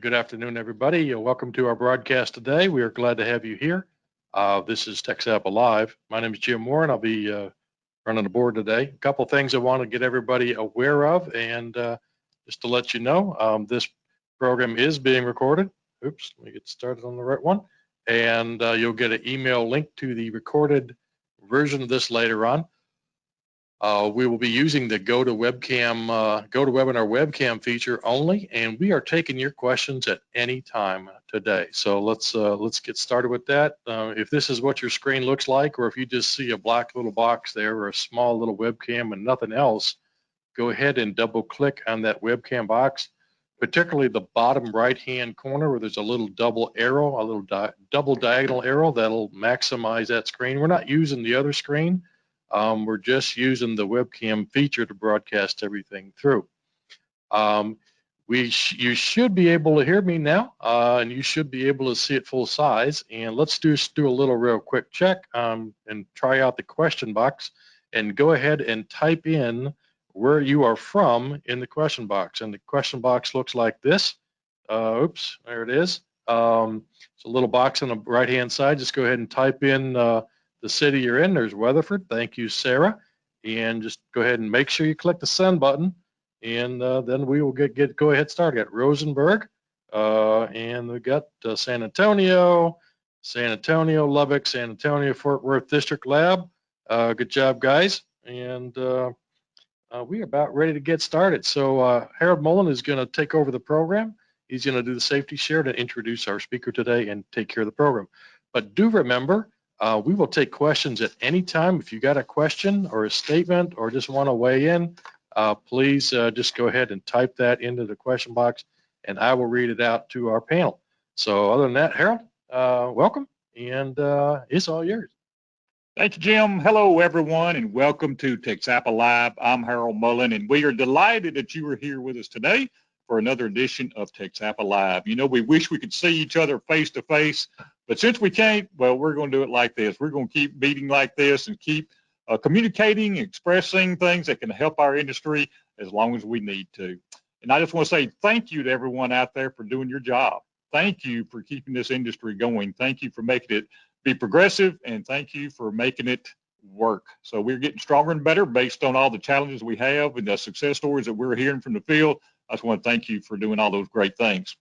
Good afternoon, everybody. Welcome to our broadcast today. We are glad to have you here. This is TxAPA Live. My name is Jim Moore, and I'll be running the board today. A couple things I want to get everybody aware of, and just to let you know, this program is being recorded. Oops, let me get started on the right one. And you'll get an email link to the recorded version of this later on. We will be using the GoToWebinar webcam feature only, and we are taking your questions at any time today. So let's get started with that. If this is what your screen looks like, or if you just see a black little box there or a small little webcam and nothing else, go ahead and double click on that webcam box, particularly the bottom right hand corner where there's a little double arrow, a little double diagonal arrow that'll maximize that screen. We're not using the other screen. We're just using the webcam feature to broadcast everything through. You should be able to hear me now, and you should be able to see it full size. And let's do a little real quick check and try out the question box, and go ahead and type in where you are from in the question box. And the question box looks like this. Oops, there it is. It's a little box on the right-hand side. Just go ahead and type in the city you're in. There's Weatherford. Thank you, Sarah. And just go ahead and make sure you click the send button, and then we will go ahead start. Got Rosenberg, and we got San Antonio, Lubbock, San Antonio, Fort Worth District Lab. Good job, guys. And we are about ready to get started. So Harold Mullen is going to take over the program. He's going to do the safety share to introduce our speaker today and take care of the program. But do remember, we will take questions at any time. If you got a question or a statement or just want to weigh in, please just go ahead and type that into the question box, and I will read it out to our panel. So other than that, Harold, welcome, and it's all yours. Thank you, Jim. Hello, everyone, and welcome to TxAPA Live. I'm Harold Mullen, and we are delighted that you are here with us today for another edition of TxAPA Live. You know, we wish we could see each other face to face, but since we can't, well, we're going to do it like this. We're going to keep meeting like this and keep communicating, expressing things that can help our industry as long as we need to. And I just want to say thank you to everyone out there for doing your job. Thank you for keeping this industry going. Thank you for making it be progressive, and thank you for making it work. So we're getting stronger and better based on all the challenges we have and the success stories that we're hearing from the field. I just want to thank you for doing all those great things.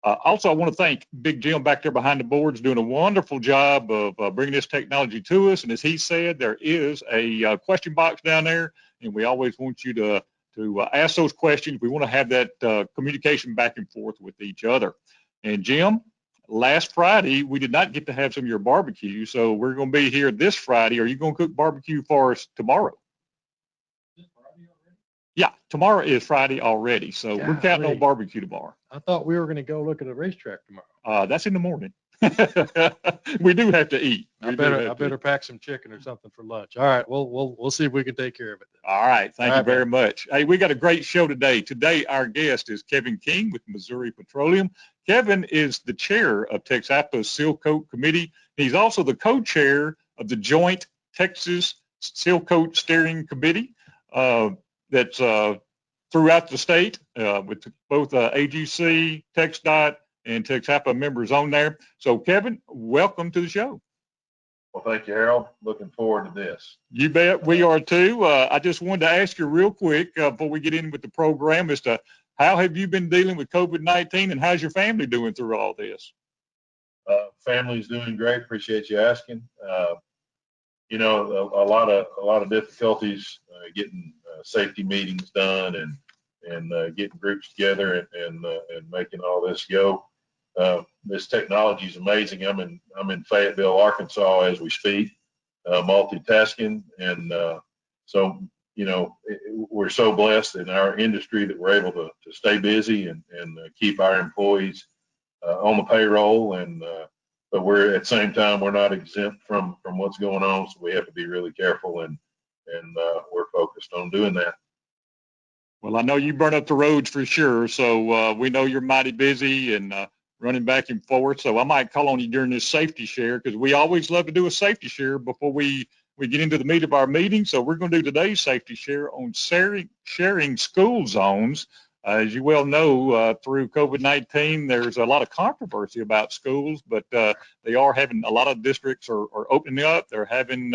Also, I want to thank Big Jim back there behind the boards, doing a wonderful job of bringing this technology to us. And as he said, there is a question box down there, and we always want you to ask those questions. We want to have that communication back and forth with each other. And Jim, last Friday, we did not get to have some of your barbecue, so we're going to be here this Friday. Are you going to cook barbecue for us tomorrow? Yeah, tomorrow is Friday already, so we're counting on barbecue tomorrow. I thought we were going to go look at a racetrack tomorrow. That's in the morning. We do have to eat. I better pack some chicken or something for lunch. All right, we'll see if we can take care of it then. All right, thank you very much. Hey, we got a great show today. Today, our guest is Kevin King with Missouri Petroleum. Kevin is the chair of TxAPA's Seal Coat Committee. He's also the co-chair of the Joint Texas Seal Coat Steering Committee. That's throughout the state with both AGC, TxDOT, and TxAPA members on there. So, Kevin, welcome to the show. Well, thank you, Harold. Looking forward to this. You bet. We are too. I just wanted to ask you real quick before we get in with the program as to how have you been dealing with COVID-19, and how's your family doing through all this? Family's doing great. Appreciate you asking. You know, a lot of difficulties getting safety meetings done and getting groups together and making all this go. This technology is amazing. I'm in Fayetteville, Arkansas as we speak, multitasking, and so you know we're so blessed in our industry that we're able to stay busy and keep our employees on the payroll, and but we're at the same time we're not exempt from what's going on, so we have to be really careful, and we're focused on doing that. Well, I know you burn up the roads for sure, so we know you're mighty busy and running back and forth. So I might call on you during this safety share, because we always love to do a safety share before we get into the meat of our meeting. So we're going to do today's safety share on sharing school zones. As you well know, through COVID-19, there's a lot of controversy about schools, but they are having a lot of districts are opening up. They're having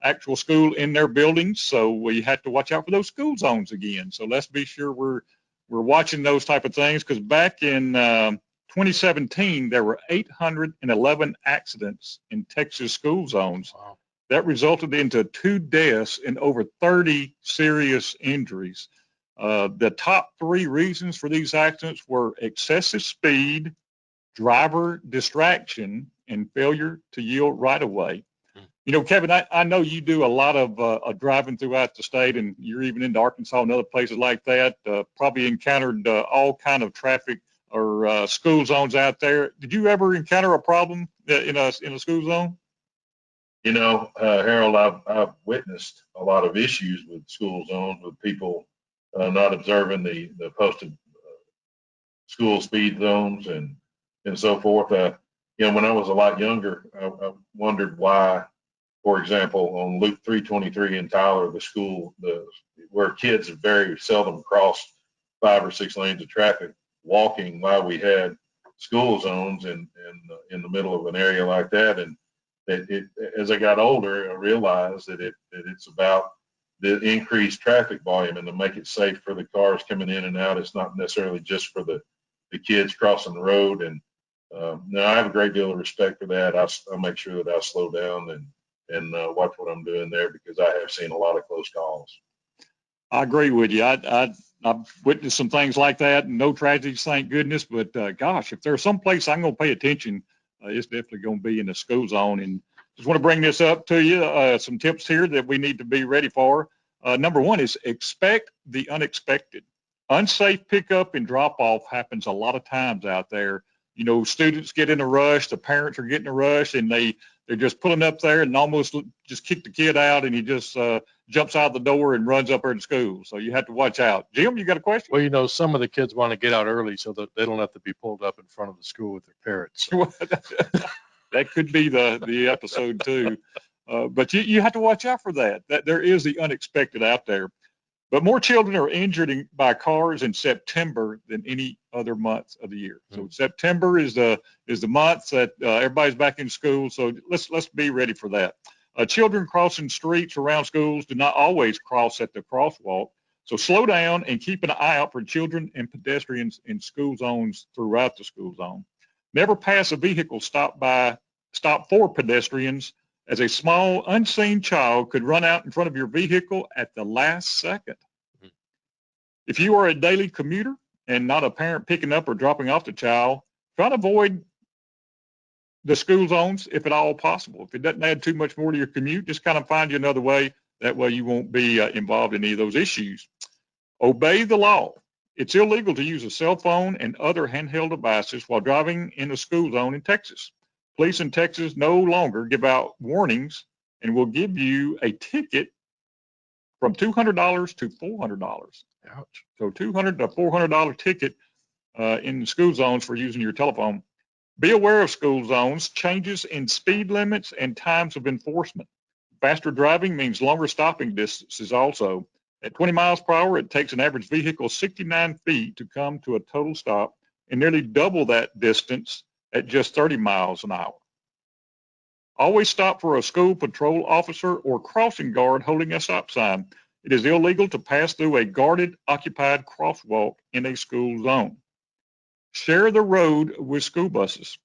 actual school in their buildings, so we have to watch out for those school zones again. So let's be sure we're watching those type of things, because back in 2017, there were 811 accidents in Texas school zones. Wow. That resulted into 2 deaths and over 30 serious injuries. The top 3 reasons for these accidents were excessive speed, driver distraction, and failure to yield right of way. You know, Kevin, I know you do a lot of driving throughout the state, and you're even into Arkansas and other places like that. Probably encountered all kind of traffic or school zones out there. Did you ever encounter a problem in a school zone? You know, Harold, I've witnessed a lot of issues with school zones, with people not observing the posted school speed zones and so forth. You know, when I was a lot younger, I wondered why, for example, on Loop 323 in Tyler, where kids very seldom cross 5 or 6 lanes of traffic walking, why we had school zones in the middle of an area like that. And as I got older, I realized that it's about the increased traffic volume and to make it safe for the cars coming in and out. It's not necessarily just for the kids crossing the road. And now I have a great deal of respect for that. I make sure that I slow down and watch what I'm doing there, because I have seen a lot of close calls. I agree with you. I've witnessed some things like that, and no tragedies, thank goodness. But gosh, if there's some place I'm going to pay attention, it's definitely going to be in the school zone. And just want to bring this up to you. Some tips here that we need to be ready for. Number 1 is expect the unexpected. Unsafe pickup and drop off happens a lot of times out there. You know, students get in a rush, the parents are getting a rush, and they're just pulling up there and almost just kick the kid out, and he just jumps out the door and runs up there to school. So you have to watch out. Jim, you got a question? Well, you know, some of the kids want to get out early so that they don't have to be pulled up in front of the school with their parents. So. That could be the episode too. But you have to watch out for that. That there is the unexpected out there. But more children are injured by cars in September than any other month of the year. So September is the month that everybody's back in school. So let's be ready for that. Children crossing streets around schools do not always cross at the crosswalk. So slow down and keep an eye out for children and pedestrians in school zones throughout the school zone. Never pass a vehicle stop for pedestrians, as a small unseen child could run out in front of your vehicle at the last second. If you are a daily commuter and not a parent picking up or dropping off the child, try to avoid the school zones if at all possible. If it doesn't add too much more to your commute, just kind of find you another way. That way you won't be involved in any of those issues. Obey the law. It's illegal to use a cell phone and other handheld devices while driving in a school zone in Texas. Police in Texas no longer give out warnings and will give you a ticket from $200 to $400. Ouch. So $200 to $400 ticket in the school zones for using your telephone. Be aware of school zones, changes in speed limits, and times of enforcement. Faster driving means longer stopping distances also. At 20 miles per hour, it takes an average vehicle 69 feet to come to a total stop, and nearly double that distance at just 30 miles an hour. Always stop for a school patrol officer or crossing guard holding a stop sign. It is illegal to pass through a guarded, occupied crosswalk in a school zone. Share the road with school buses.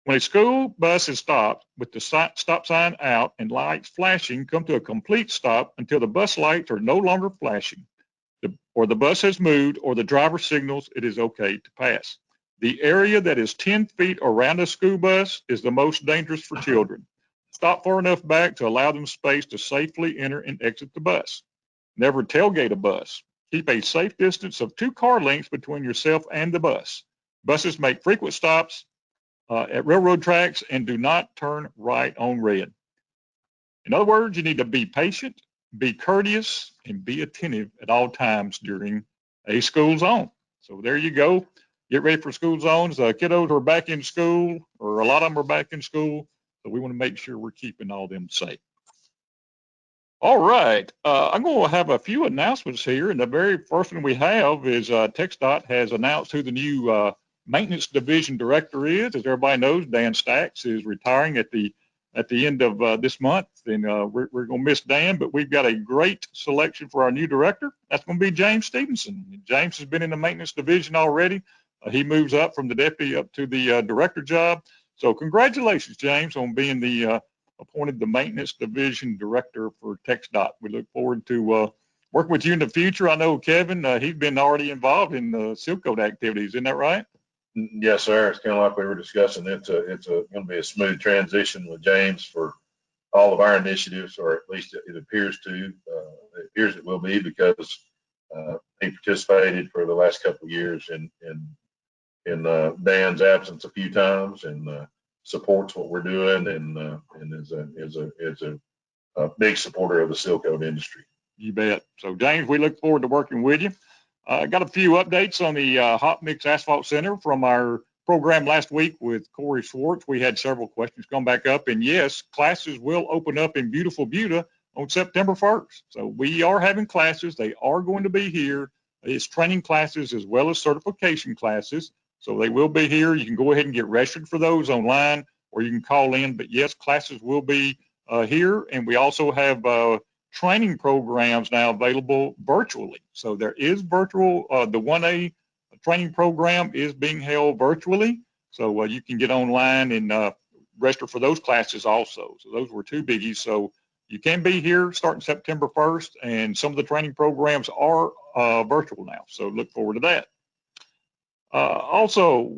When a school bus is stopped with the stop sign out and lights flashing, come to a complete stop until the bus lights are no longer flashing, or the bus has moved, or the driver signals it is okay to pass. The area that is 10 feet around a school bus is the most dangerous for children. Stop far enough back to allow them space to safely enter and exit the bus. Never tailgate a bus. Keep a safe distance of 2 car lengths between yourself and the bus. Buses make frequent stops at railroad tracks and do not turn right on red. In other words, you need to be patient, be courteous, and be attentive at all times during a school zone. So there you go. Get ready for school zones. Kiddos are back in school, or a lot of them are back in school. So we want to make sure we're keeping all them safe. All right. I'm going to have a few announcements here. And the very first one we have is TxDOT has announced who the new maintenance division director is. As everybody knows, Dan Stacks is retiring at the end of this month. And we're going to miss Dan, but we've got a great selection for our new director. That's going to be James Stevenson. James has been in the maintenance division already. He moves up from the deputy up to the director job. So congratulations, James, on being appointed the maintenance division director for TxDOT. We look forward to working with you in the future. I know Kevin, he's been already involved in the seal coat activities. Isn't that right? Yes, sir. It's kind of like we were discussing. It's going to be a smooth transition with James for all of our initiatives, or at least it appears to. It appears it will be, because he participated for the last couple of years in Dan's absence a few times, and supports what we're doing, and is a big supporter of the seal coat industry. You bet. So James, we look forward to working with you. Got a few updates on the Hot Mix Asphalt Center from our program last week with Corey Schwartz. We had several questions come back up, and yes, classes will open up in beautiful Buda on September 1st. So we are having classes. They are going to be here. It's training classes as well as certification classes. So they will be here. You can go ahead and get registered for those online, or you can call in. But yes, classes will be here. And we also have training programs now available virtually. So there is virtual, the 1A training program is being held virtually. So you can get online and register for those classes also. So those were two biggies. So you can be here starting September 1st, and some of the training programs are virtual now. So look forward to that. Also,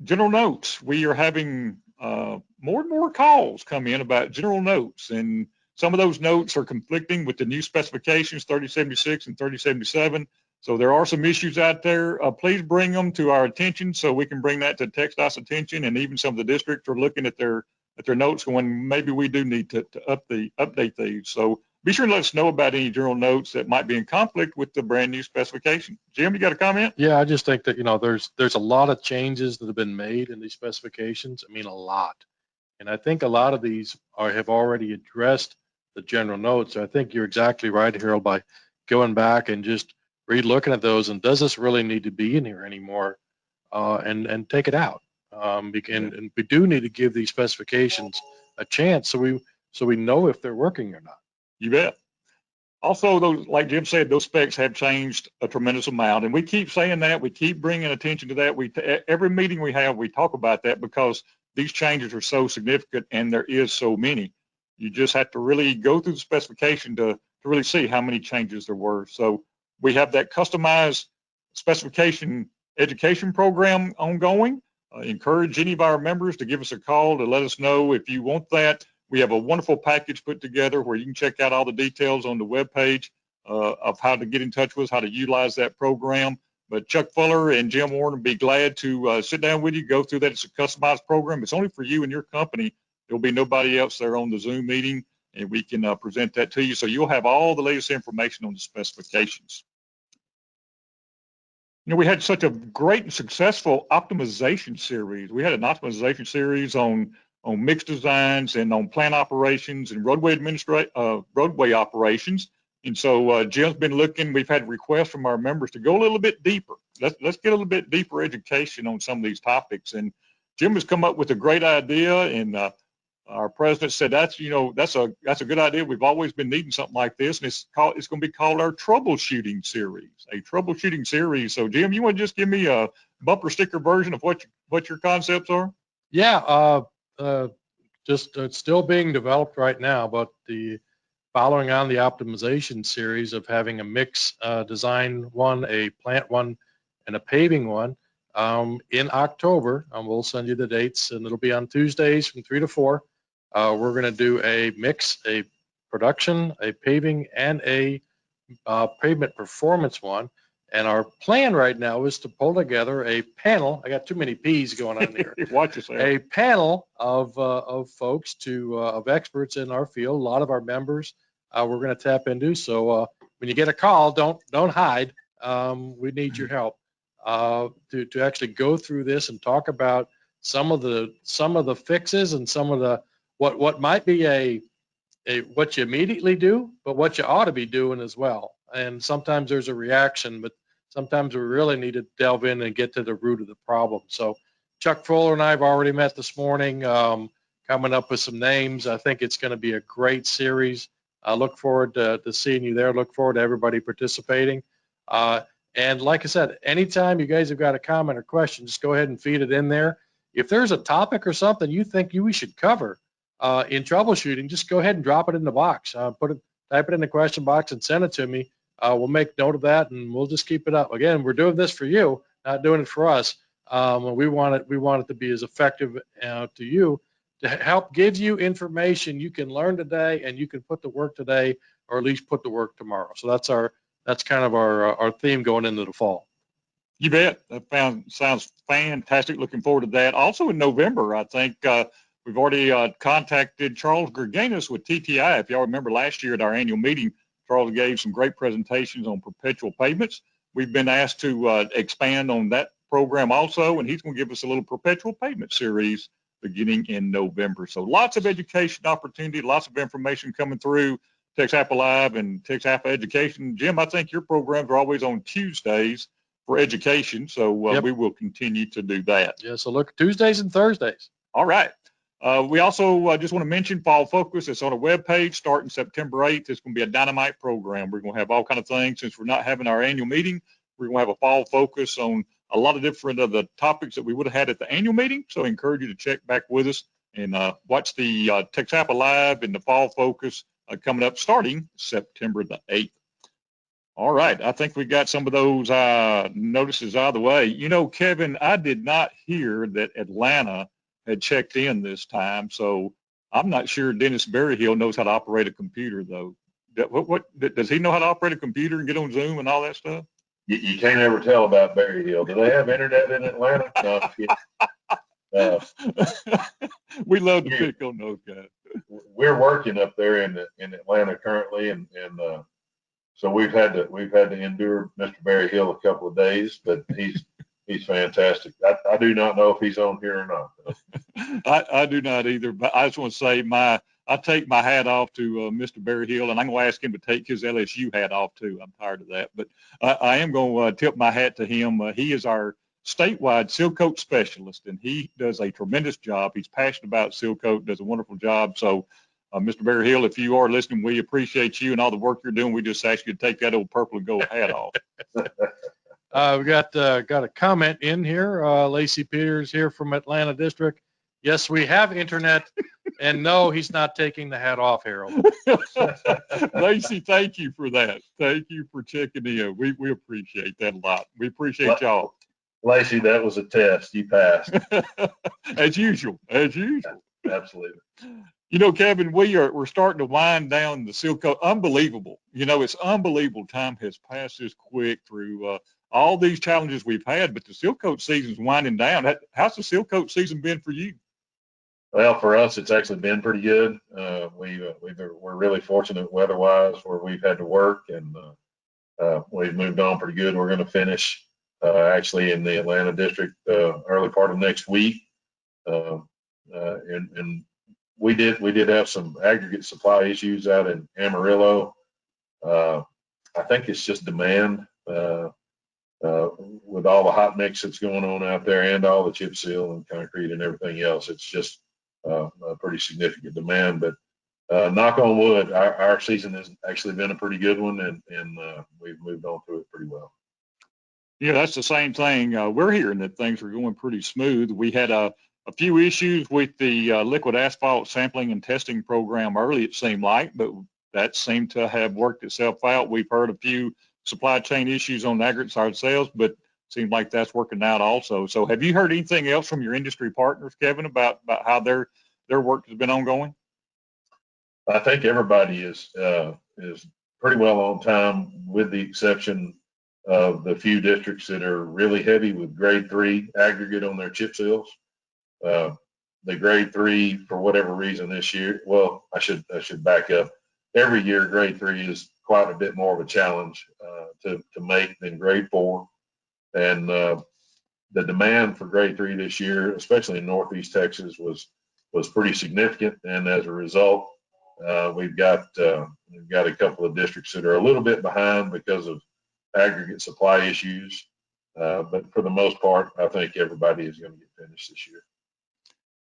general notes. We are having more and more calls come in about general notes, and some of those notes are conflicting with the new specifications 3076 and 3077. So there are some issues out there. Please bring them to our attention so we can bring that to TxDOT's attention, and even some of the districts are looking at their notes going, maybe we do need to update these. So be sure to let us know about any general notes that might be in conflict with the brand new specification. Jim, you got a comment? Yeah, I just think that, there's a lot of changes that have been made in these specifications. I mean, a lot. And I think a lot of these have already addressed the general notes. I think you're exactly right, Harold, by going back and just re-looking at those, and does this really need to be in here anymore, and take it out. And we do need to give these specifications a chance so we know if they're working or not. You bet. Also, those, like Jim said, those specs have changed a tremendous amount, and we keep saying that. We keep bringing attention to that. Every meeting we have, we talk about that, because these changes are so significant, and there is so many. You just have to really go through the specification to really see how many changes there were. So we have that customized specification education program ongoing. Encourage any of our members to give us a call to let us know if you want that. We have a wonderful package put together where you can check out all the details on the webpage of how to get in touch with us, how to utilize that program. But Chuck Fuller and Jim Warren will be glad to sit down with you, go through that. It's a customized program. It's only for you and your company. There'll be nobody else there on the Zoom meeting, and we can present that to you. So you'll have all the latest information on the specifications. We had such a great and successful optimization series. We had an optimization series on mixed designs and on plant operations and roadway operations. And so Jim's been looking. We've had requests from our members to go a little bit deeper. Let's get a little bit deeper education on some of these topics. And Jim has come up with a great idea, and our president said that's a good idea. We've always been needing something like this, and it's going to be called our troubleshooting series. A troubleshooting series. So Jim, you want to just give me a bumper sticker version of what your concepts are? Yeah, just it's still being developed right now, but following on the optimization series of having a mix design one, a plant one, and a paving one in October. We'll send you the dates, and it'll be on Tuesdays from 3 to 4. We're going to do a mix, a production, a paving, and a pavement performance one. And our plan right now is to pull together a panel. I got too many P's going on here. Watch yourself. A panel of folks of experts in our field. A lot of our members we're going to tap into. So when you get a call, don't hide. We need your help to actually go through this and talk about some of the fixes and some of the what might be a what you immediately do, but what you ought to be doing as well. And sometimes there's a reaction, but sometimes we really need to delve in and get to the root of the problem. So Chuck Fuller and I have already met this morning, coming up with some names. I think it's going to be a great series. I look forward to seeing you there. Look forward to everybody participating. And like I said, anytime you guys have got a comment or question, just go ahead and feed it in there. If there's a topic or something you think we should cover in troubleshooting, just go ahead and drop it in the box. Type it in the question box and send it to me. We'll make note of that, and we'll just keep it up. Again, we're doing this for you, not doing it for us. We want it to be as effective to you, to help give you information you can learn today and you can put to work today, or at least put to work tomorrow. So that's kind of our theme going into the fall. You bet. That sounds fantastic. Looking forward to that. Also in November, I think we've already contacted Charles Gerganis with TTI. If y'all remember last year at our annual meeting, Charles gave some great presentations on perpetual pavements. We've been asked to expand on that program also, and he's going to give us a little perpetual pavement series beginning in November. So lots of education opportunity, lots of information coming through TxAPA Live and TxAPA Education. Jim, I think your programs are always on Tuesdays for education, so Yep. We will continue to do that. Yeah, so look, Tuesdays and Thursdays. All right. We also just want to mention Fall Focus. It's on a webpage starting September 8th. It's going to be a dynamite program. We're going to have all kind of things. Since we're not having our annual meeting, we're going to have a Fall Focus on a lot of different of the topics that we would have had at the annual meeting. So I encourage you to check back with us and watch the TxAPA Live and the Fall Focus coming up starting September the 8th. All right. I think we got some of those notices out of the way. You know, Kevin, I did not hear that Atlanta had checked in this time, so I'm not sure Dennis Berryhill knows how to operate a computer, though. What does he know how to operate a computer and get on Zoom and all that stuff? You can't ever tell about Berryhill. Do they have internet in Atlanta? No. We love to pick on those guys. We're working up there in Atlanta currently, and so we've had to endure Mr. Berryhill a couple of days, but he's fantastic. I do not know if he's on here or not. I do not either, but I just want to say I take my hat off to Mr. Berryhill, and I'm going to ask him to take his LSU hat off too. I'm tired of that, but I am going to tip my hat to him. He is our statewide seal coat specialist, and he does a tremendous job. He's passionate about seal coat, does a wonderful job. So, Mr. Berryhill, if you are listening, we appreciate you and all the work you're doing. We just ask you to take that old purple and gold hat off. We got a comment in here. Lacey Peters here from Atlanta District. Yes, we have internet, and no, he's not taking the hat off, Harold. Lacey, thank you for that. Thank you for checking in. We appreciate that a lot. We appreciate y'all. Lacey, that was a test. You passed. As usual. Absolutely. You know, Kevin, we're starting to wind down the seal coat. Unbelievable. You know, it's unbelievable. Time has passed this quick through all these challenges we've had, but the seal coat season's winding down. How's the seal coat season been for you? Well, for us, it's actually been pretty good. We're really fortunate weather-wise where we've had to work, and we've moved on pretty good. We're going to finish actually in the Atlanta district early part of next week, and we did have some aggregate supply issues out in Amarillo. I think it's just demand with all the hot mix that's going on out there and all the chip seal and concrete and everything else. It's just a pretty significant demand, but knock on wood, our season has actually been a pretty good one, and we've moved on through it pretty well. Yeah, that's the same thing. We're hearing that things are going pretty smooth. We had a few issues with the liquid asphalt sampling and testing program early, it seemed like, but that seemed to have worked itself out. We've heard a few supply chain issues on the aggregate side sales, but it seems like that's working out also. So have you heard anything else from your industry partners, Kevin, about how their work has been ongoing? I think everybody is pretty well on time, with the exception of the few districts that are really heavy with grade 3 aggregate on their chip seals. The grade 3, for whatever reason this year, well, I should back up. Every year, grade 3 is quite a bit more of a challenge to make than grade 4. And the demand for grade 3 this year, especially in Northeast Texas, was pretty significant. And as a result, We've got a couple of districts that are a little bit behind because of aggregate supply issues. But for the most part, I think everybody is going to get finished this year.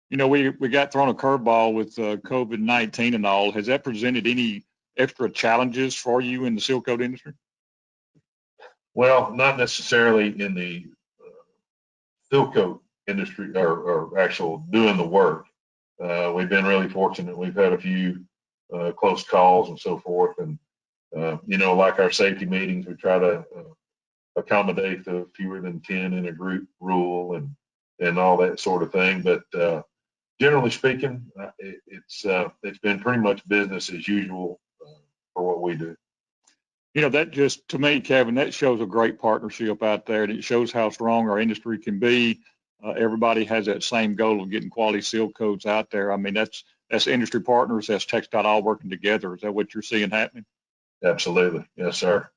You know, we got thrown a curveball with COVID-19 and all. Has that presented any extra challenges for you in the seal coat industry? Well, not necessarily in the seal coat industry or actual doing the work. We've been really fortunate. We've had a few close calls and so forth. And, you know, like our safety meetings, we try to accommodate the fewer than 10 in a group rule and all that sort of thing. But generally speaking, it's been pretty much business as usual for what we do. You know, that just, to me, Kevin, that shows a great partnership out there, and it shows how strong our industry can be. Everybody has that same goal of getting quality seal coats out there. I mean, that's industry partners, that's TxDOT all working together. Is that what you're seeing happening? Absolutely. Yes, sir.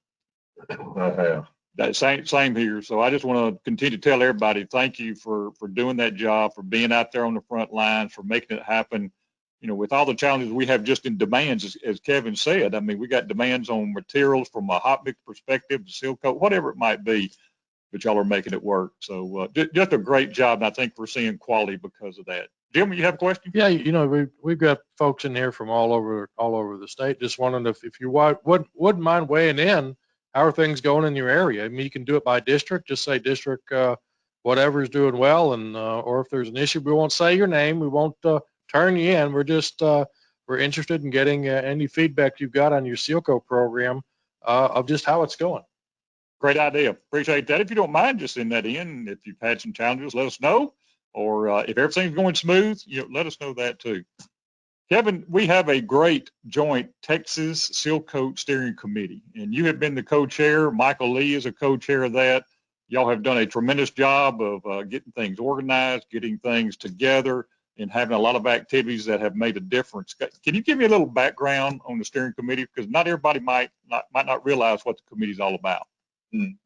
I have. That same here. So I just want to continue to tell everybody, thank you for doing that job, for being out there on the front lines, for making it happen. You know, with all the challenges we have just in demands, as Kevin said, I mean, we got demands on materials from a hot mix perspective, the seal coat, whatever it might be, but y'all are making it work. So just a great job. And I think we're seeing quality because of that. Jim, you have a question? Yeah, you know, we've got folks in here from all over the state. Just wondering if you wouldn't mind weighing in. How are things going in your area? I mean, you can do it by district. Just say district whatever is doing well, and or if there's an issue, we won't say your name. We won't turn you in. We're just we're interested in getting any feedback you've got on your seal coat program of just how it's going. Great idea. Appreciate that. If you don't mind, just send that in. If you've had some challenges, let us know. Or if everything's going smooth, you know, let us know that too. Kevin, we have a great joint Texas Seal Coat Steering Committee, and you have been the co-chair. Michael Lee is a co-chair of that. Y'all have done a tremendous job of getting things organized, getting things together, and having a lot of activities that have made a difference. Can you give me a little background on the steering committee? Because not everybody might not realize what the committee is all about.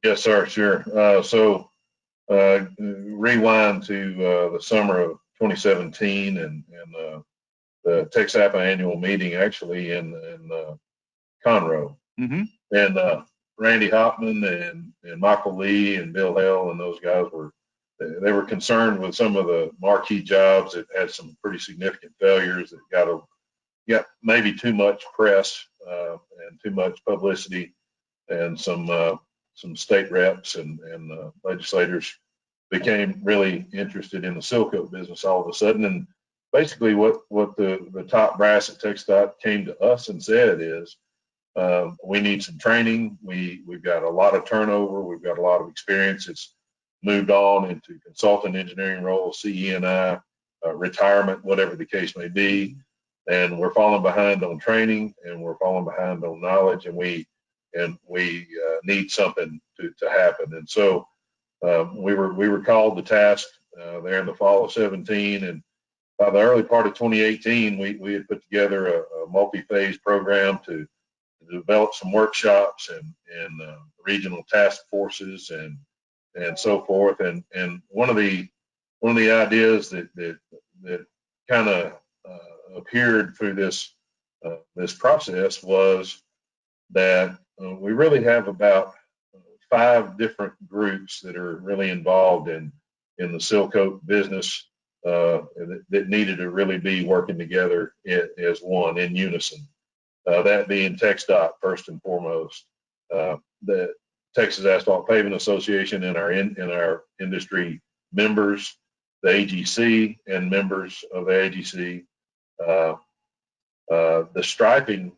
Yes, sir. Sure. So rewind to the summer of 2017 and the TxAPA annual meeting actually in Conroe. Mm-hmm. And Randy Hoffman and Michael Lee and Bill Hell and those guys they were concerned with some of the marquee jobs that had some pretty significant failures that got maybe too much press and too much publicity, and some state reps and legislators became really interested in the seal coat business all of a sudden. And basically what the top brass at TxDOT came to us and said is, we need some training. We've got a lot of turnover. We've got a lot of experience. It's moved on into consultant engineering roles, CE&I, retirement, whatever the case may be. And we're falling behind on training, and we're falling behind on knowledge, and we need something to happen. And so we were called to task there in the fall of 17, and by the early part of 2018, we had put together a multi-phase program to develop some workshops and regional task forces and so forth. And one of the ideas that kind of appeared through this process was that we really have about 5 different groups that are really involved in the seal coat business that needed to really be working together as one in unison. That being TxDOT first and foremost, the Texas Asphalt Pavement Association and our industry members, the AGC and members of the AGC, the striping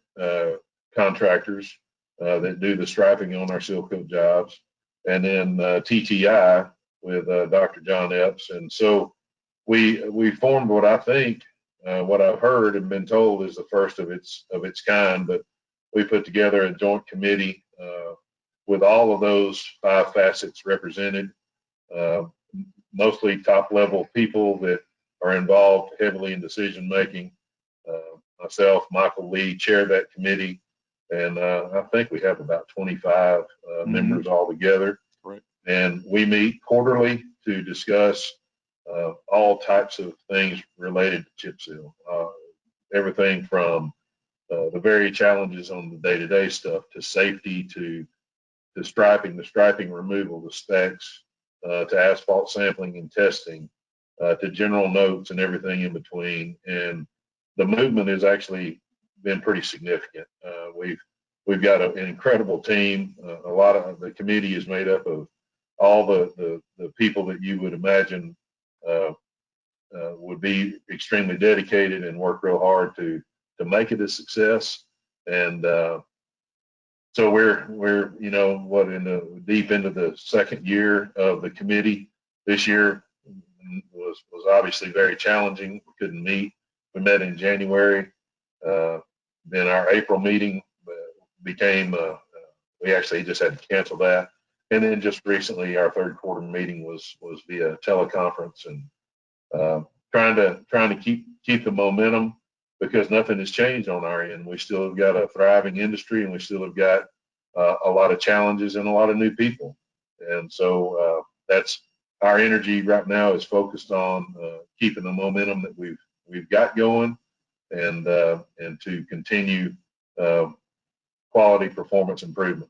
contractors that do the striping on our seal coat jobs, and then TTI with Dr. John Epps. And so we formed what I think, what I've heard and been told is the first of its kind, but we put together a joint committee with all of those 5 facets represented, mostly top level people that are involved heavily in decision making. Myself, Michael Lee, chair that committee, and I think we have about 25 members all together. Right. And we meet quarterly to discuss all types of things related to chip seal, everything from the very challenges on the day-to-day stuff, to safety, to the striping removal, the specs, to asphalt sampling and testing, to general notes and everything in between. And the movement has actually been pretty significant. We've got an incredible team. A lot of the committee is made up of all the people that you would imagine would be extremely dedicated and work real hard to make it a success. And so we're in the deep into the second year of the committee. This year was obviously very challenging. We couldn't meet. We met in January. Then our April meeting became we actually just had to cancel that. And then just recently, our third quarter meeting was via teleconference, and trying to keep the momentum, because nothing has changed on our end. We still have got a thriving industry, and we still have got a lot of challenges and a lot of new people. And so that's our energy right now, is focused on keeping the momentum that we've got going, and to continue quality performance improvement.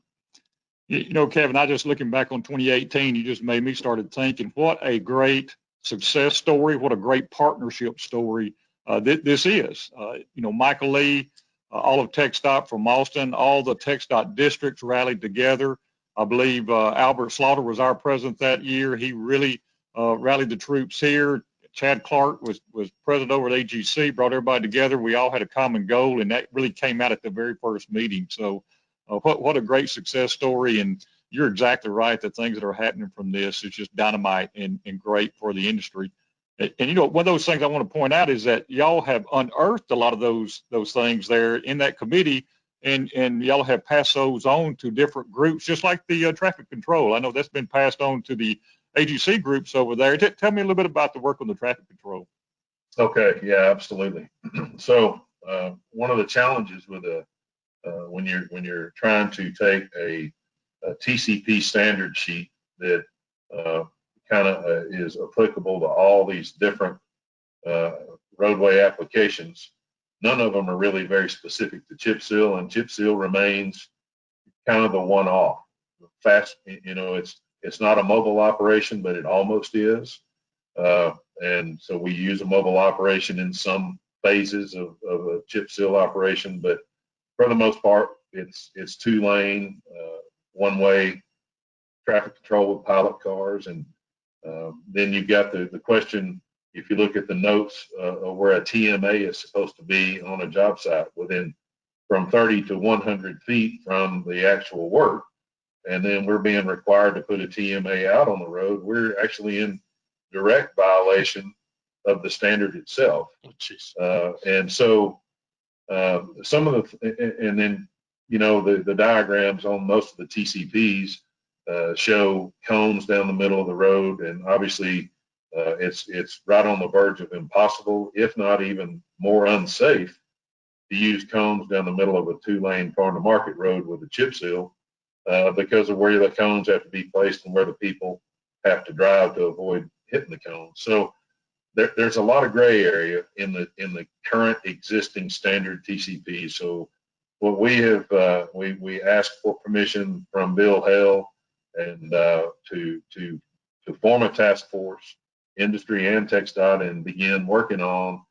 You know, Kevin, I just looking back on 2018, you just made me started thinking, what a great success story, what a great partnership story this is. Michael Lee, all of TxDOT from Austin, all the TxDOT districts rallied together. I believe Albert Slaughter was our president that year. He really rallied the troops here. Chad Clark was president over at AGC, brought everybody together. We all had a common goal, and that really came out at the very first meeting. So what a great success story. And you're exactly right. The things that are happening from this is just dynamite and great for the industry. And one of those things I want to point out is that y'all have unearthed a lot of those things there in that committee, and y'all have passed those on to different groups, just like the traffic control. I know that's been passed on to the AGC groups over there. Tell me a little bit about the work on the traffic control. Okay, yeah, absolutely. So one of the challenges with when you're trying to take a TCP standard sheet that kind of is applicable to all these different roadway applications, none of them are really very specific to chip seal, and chip seal remains kind of the one-off. Fast, it's not a mobile operation, but it almost is. And so we use a mobile operation in some phases of a chip seal operation, but for the most part, it's 2-lane, one-way traffic control with pilot cars. And then you've got the question, if you look at the notes of where a TMA is supposed to be on a job site, within from 30 to 100 feet from the actual work, and then we're being required to put a TMA out on the road, we're actually in direct violation of the standard itself. And so some of and then the diagrams on most of the TCPs show cones down the middle of the road, and obviously it's right on the verge of impossible, if not even more unsafe, to use cones down the middle of a 2-lane farm to market road with a chip seal, because of where the cones have to be placed and where the people have to drive to avoid hitting the cones. So there's a lot of gray area in the current existing standard TCP. So what we have, we asked for permission from Bill Hale and to form a task force, industry and TxDOT, and begin working on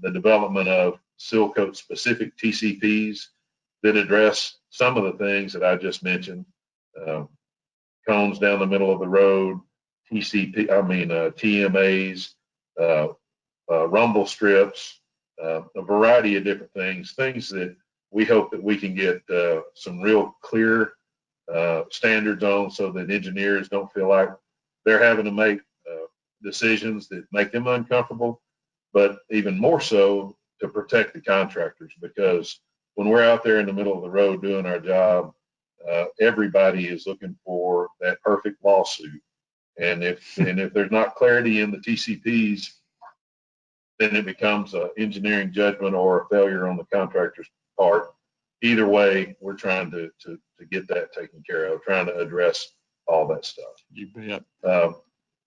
the development of seal coat specific TCPs that address some of the things that I just mentioned. Cones down the middle of the road, TMAs, rumble strips, a variety of different things that we hope that we can get some real clear standards on, so that engineers don't feel like they're having to make decisions that make them uncomfortable, but even more so to protect the contractors, because when we're out there in the middle of the road doing our job, everybody is looking for that perfect lawsuit. And if there's not clarity in the TCPs, then it becomes an engineering judgment or a failure on the contractor's part. Either way, we're trying to get that taken care of, trying to address all that stuff. You bet.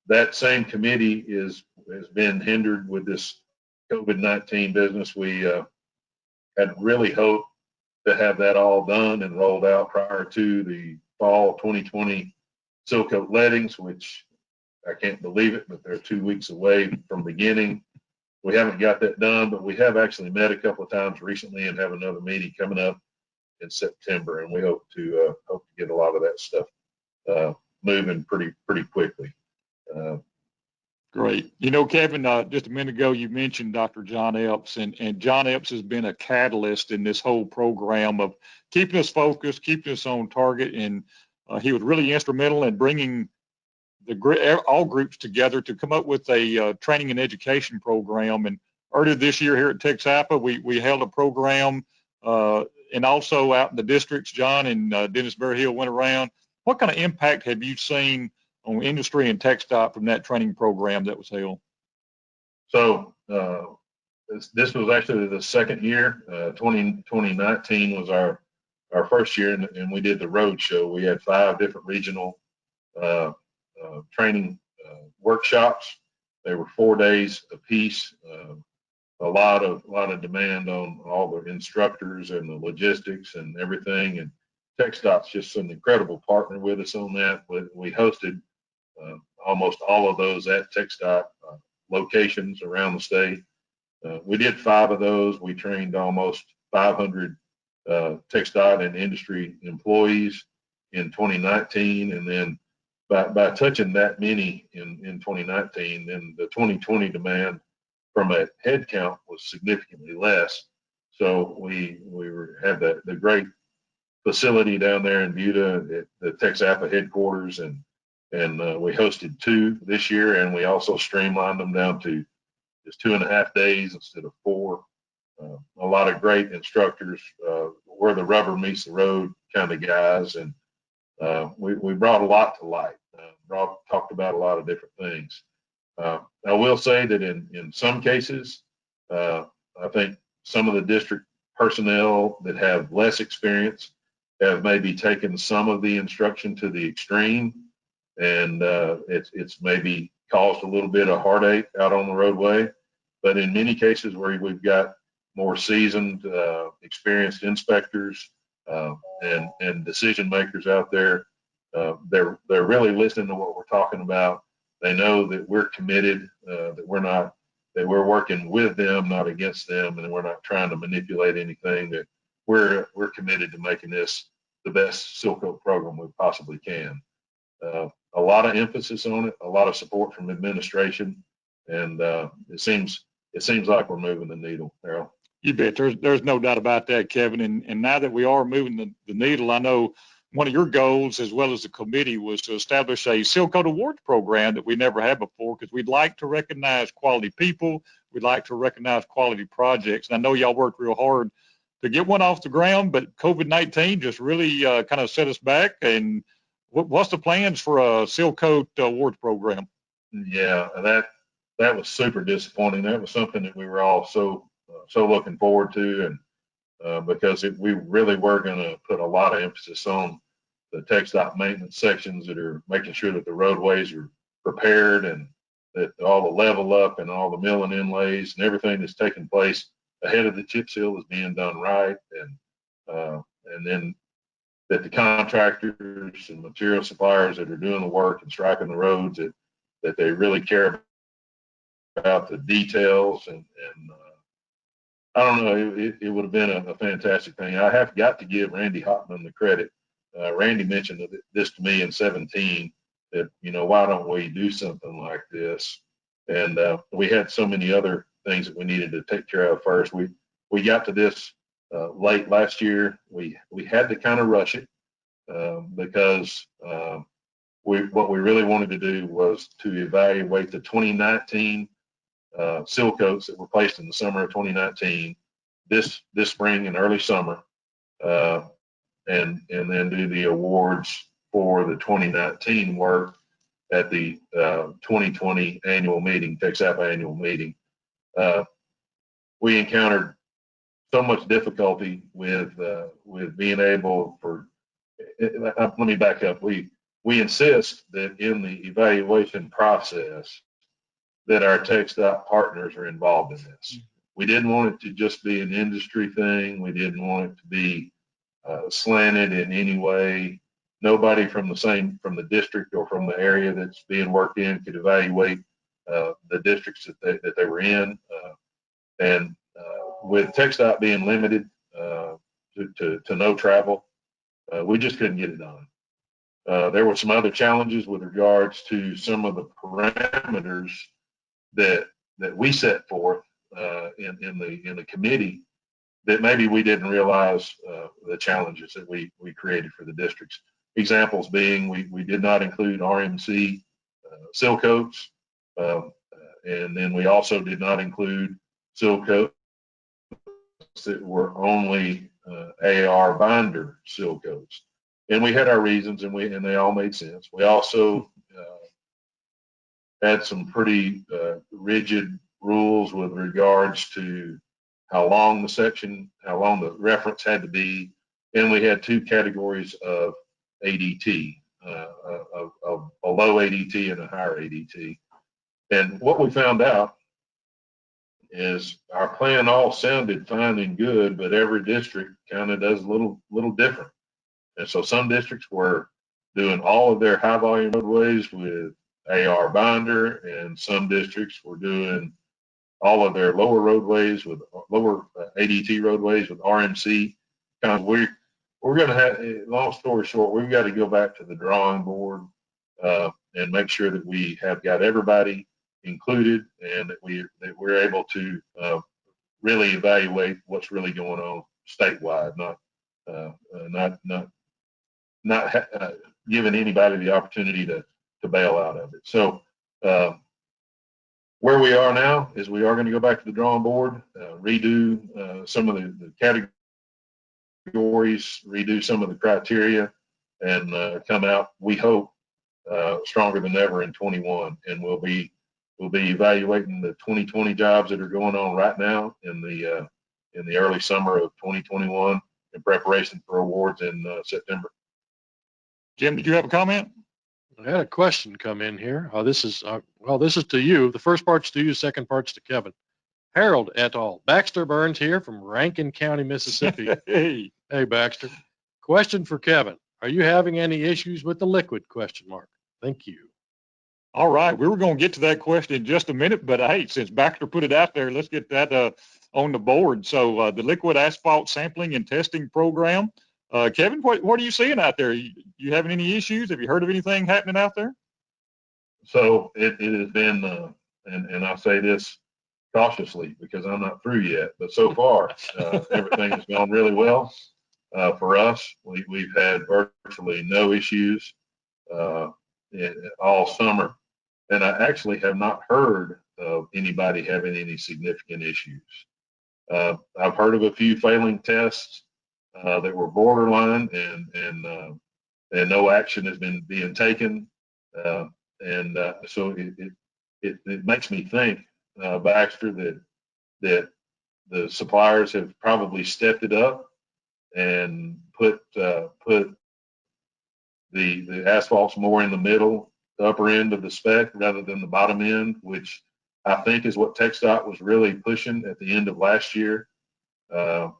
That same committee has been hindered with this COVID-19 business. We had really hoped to have that all done and rolled out prior to the fall 2020 seal coat lettings, which I can't believe it, but they're 2 weeks away from beginning. We haven't got that done, but we have actually met a couple of times recently and have another meeting coming up in September, and we hope to get a lot of that stuff moving pretty quickly. Great. You know, Kevin, just a minute ago, you mentioned Dr. John Epps, and John Epps has been a catalyst in this whole program of keeping us focused, keeping us on target, and he was really instrumental in bringing all groups together to come up with a training and education program. And earlier this year here at TxAPA, we held a program, and also out in the districts, John and Dennis Berryhill went around. What kind of impact have you seen on industry and TxDOT from that training program that was held? So this was actually the second year. 2019 was our first year, and we did the road show. We had 5 different regional training workshops. They were 4 days apiece. A lot of demand on all the instructors and the logistics and everything. And TxDOT's just an incredible partner with us on that. We hosted almost all of those at TxDOT locations around the state. We did 5 of those. We trained almost 500 TxDOT and industry employees in 2019, and then by touching that many in 2019, then the 2020 demand from a head count was significantly less. So we had the great facility down there in Buda at the TxAPA headquarters, and we hosted 2 this year, and we also streamlined them down to just 2.5 days instead of 4. A lot of great instructors, where the rubber meets the road kind of guys, and we brought a lot to light. Talked about a lot of different things. I will say that in some cases, I think some of the district personnel that have less experience have maybe taken some of the instruction to the extreme, and it's maybe caused a little bit of heartache out on the roadway. But in many cases where we've got more seasoned, experienced inspectors and decision makers out there, they're really listening to what we're talking about. They know that we're committed, that we're working with them, not against them, and we're not trying to manipulate anything. That we're committed to making this the best seal coat program we possibly can. A lot of emphasis on it, a lot of support from administration, and it seems like we're moving the needle, Harold. You bet. There's no doubt about that, Kevin. And now that we are moving the needle, I know one of your goals, as well as the committee, was to establish a seal coat awards program that we never had before, because we'd like to recognize quality people. We'd like to recognize quality projects. And I know y'all worked real hard to get one off the ground, but COVID-19 just really kind of set us back. And what's the plans for a seal coat awards program? Yeah, that was super disappointing. That was something that we were all so looking forward to, and because we really were going to put a lot of emphasis on the TxDOT maintenance sections that are making sure that the roadways are prepared, and that all the level up and all the milling inlays and everything that's taking place ahead of the chip seal is being done right, and then that the contractors and material suppliers that are doing the work and striping the roads, that they really care about the details, and I don't know, it would have been a fantastic thing. I have got to give Randy Hotman the credit. Randy mentioned this to me in 2017, that, why don't we do something like this? And we had so many other things that we needed to take care of first. We got to this late last year. We had to kind of rush it because what we really wanted to do was to evaluate the 2019 seal coats that were placed in the summer of 2019, this spring and early summer, and then do the awards for the 2019 work at the 2020 annual meeting, TxAPA annual meeting. We encountered so much difficulty with being able for. Let me back up. We insist that in the evaluation process that our TxDOT partners are involved in this. We didn't want it to just be an industry thing. We didn't want it to be slanted in any way. Nobody from the district or from the area that's being worked in could evaluate the districts that they were in. And with TxDOT being limited to no travel, we just couldn't get it done. There were some other challenges with regards to some of the parameters that we set forth in the committee that maybe we didn't realize the challenges that we created for the districts. Examples being we did not include RMC seal coats, and then we also did not include seal coats that were only AR binder seal coats. And we had our reasons, and they all made sense. We also had some pretty rigid rules with regards to how long the reference had to be, and we had two categories of ADT, of a low ADT and a higher ADT. And what we found out is our plan all sounded fine and good, but every district kind of does a little different. And so some districts were doing all of their high volume roadways with AR binder, and some districts were doing all of their lower roadways with lower ADT roadways with RMC. Kind of we're going to have, long story short, we've got to go back to the drawing board and make sure that we have got everybody included, and that we're able to really evaluate what's really going on statewide, not giving anybody the opportunity to bail out of it. So where we are now is we are going to go back to the drawing board, redo some of the categories, redo some of the criteria, and come out, we hope, stronger than ever in 21. And we'll be evaluating the 2020 jobs that are going on right now in the early summer of 2021 in preparation for awards in September. Jim, did you have a comment? I had a question come in here. This is to you. The first part's to you, second part's to Kevin. Harold et al. Baxter Burns here from Rankin County, Mississippi. Hey, Baxter. Question for Kevin. Are you having any issues with the liquid? ? Thank you. all right. We were going to get to that question in just a minute, but hey, since Baxter put it out there, let's get that on the board. So the liquid asphalt sampling and testing program. Kevin, what are you seeing out there? You having any issues? Have you heard of anything happening out there? So it has been, and I say this cautiously because I'm not through yet, but so far everything has gone really well for us. We've had virtually no issues all summer, and I actually have not heard of anybody having any significant issues. I've heard of a few failing tests that were borderline, and no action has been being taken, so it makes me think, Baxter, that the suppliers have probably stepped it up and put the asphalts more in the middle, the upper end of the spec rather than the bottom end, which I think is what TxDOT was really pushing at the end of last year. And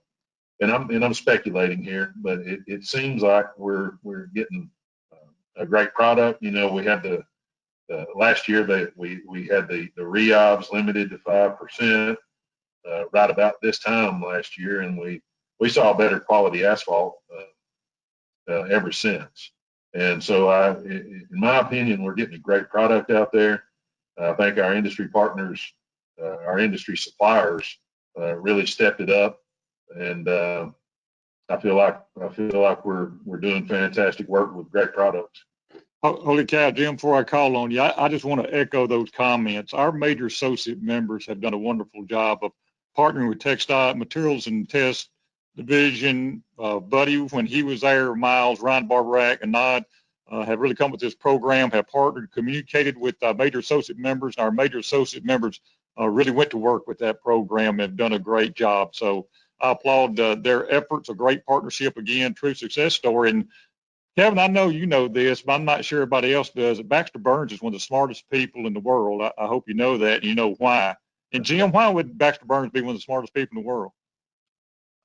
I'm speculating here, but it seems like we're getting a great product. You know, we had last year that we had the reobs limited to 5% right about this time last year, and we saw better quality asphalt ever since. And so in my opinion, we're getting a great product out there. I think our industry partners, our industry suppliers really stepped it up. And I feel like we're doing fantastic work with great products. Holy cow, Jim, before I call on you, I just want to echo those comments. Our major associate members have done a wonderful job of partnering with TxDOT, Materials and Test Division. Buddy, when he was there, Miles, Ryan Barbarack, and Nod have really come with this program, have partnered, communicated with major associate members, and our major associate members really went to work with that program and have done a great job. So I applaud their efforts, a great partnership, again, true success story. And Kevin, I know you know this, but I'm not sure everybody else does. Baxter Burns is one of the smartest people in the world. I hope you know that, and you know why. And Jim, why would Baxter Burns be one of the smartest people in the world?